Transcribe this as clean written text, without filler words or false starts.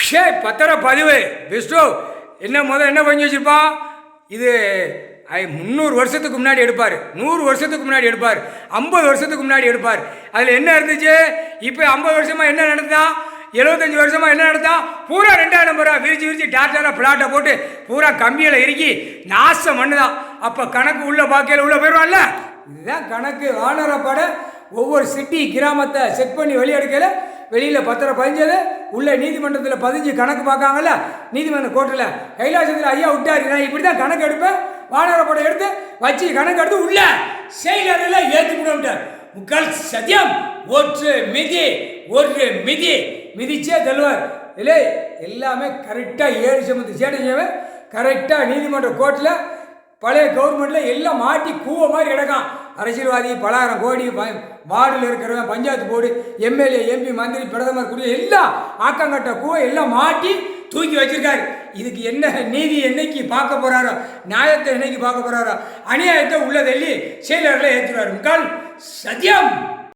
ஷே பத்திரப்பதிவு விஷ்ணு என்ன பண்ணி வச்சிருப்பான். இது 300 வருஷத்துக்கு முன்னாடி எடுப்பார், 100 வருஷத்துக்கு முன்னாடி எடுப்பார், 50 வருஷத்துக்கு முன்னாடி எடுப்பார். அதில் என்ன இருந்துச்சு? இப்போ 50 வருஷமாக என்ன நடந்தா, 75 வருஷமாக என்ன நடந்தா, பூரா 2000 ரூபா விரிச்சு டாக்டராக பிளாட்டை போட்டு பூரா கம்பியில் இறுக்கி நாசம் பண்ணுதான். அப்போ கணக்கு உள்ள பார்க்கையில் உள்ள போயிடுவான்ல. இதுதான் கணக்கு. வானரப்பட ஒவ்வொரு சிட்டி கிராமத்தை செக் பண்ணி வெளியெடுக்கல, வெளியில் பத்திரம் பதிஞ்சது உள்ள நீதிமன்றத்தில் பதிஞ்சு கணக்கு பார்க்காங்கல்ல, நீதிமன்ற கோர்ட்டில் கைலாசத்தில் ஐயா விட்டாரு. நான் இப்படி தான் கணக்கு எடுப்பேன், வானரப்படம் எடுத்து வச்சு கணக்கு எடுத்து உள்ள செயலரில் ஏற்றி விட்டார். முக்கால் சத்தியம் ஒற்று மிதி மிதிச்சே தருவார். இல்லை எல்லாமே கரெக்டாக 7 சமத்து சேட்டை கரெக்டாக நீதிமன்ற கோர்ட்டில் பழைய கவர்மெண்ட்டில் எல்லாம் மாட்டி கூவ மாதிரி கிடக்கான். அரசியல்வாதி 10,000 கோடி வார்டில் இருக்கிறவன், பஞ்சாயத்து போர்டு, எம்எல்ஏ, எம்பி, மந்திரி, பிரதமர் கூடிய எல்லாம் ஆக்கங்கட்ட கூவ எல்லாம் மாட்டி தூக்கி வச்சிருக்காரு. இதுக்கு என்ன நீதி என்னைக்கு பார்க்க போகிறாரோ, நியாயத்தை என்னைக்கு பார்க்க போகிறாரோ, அநியாயத்தை உள்ள தள்ளி செயலரில் ஏற்றுவார். முக்கால் சத்தியம்.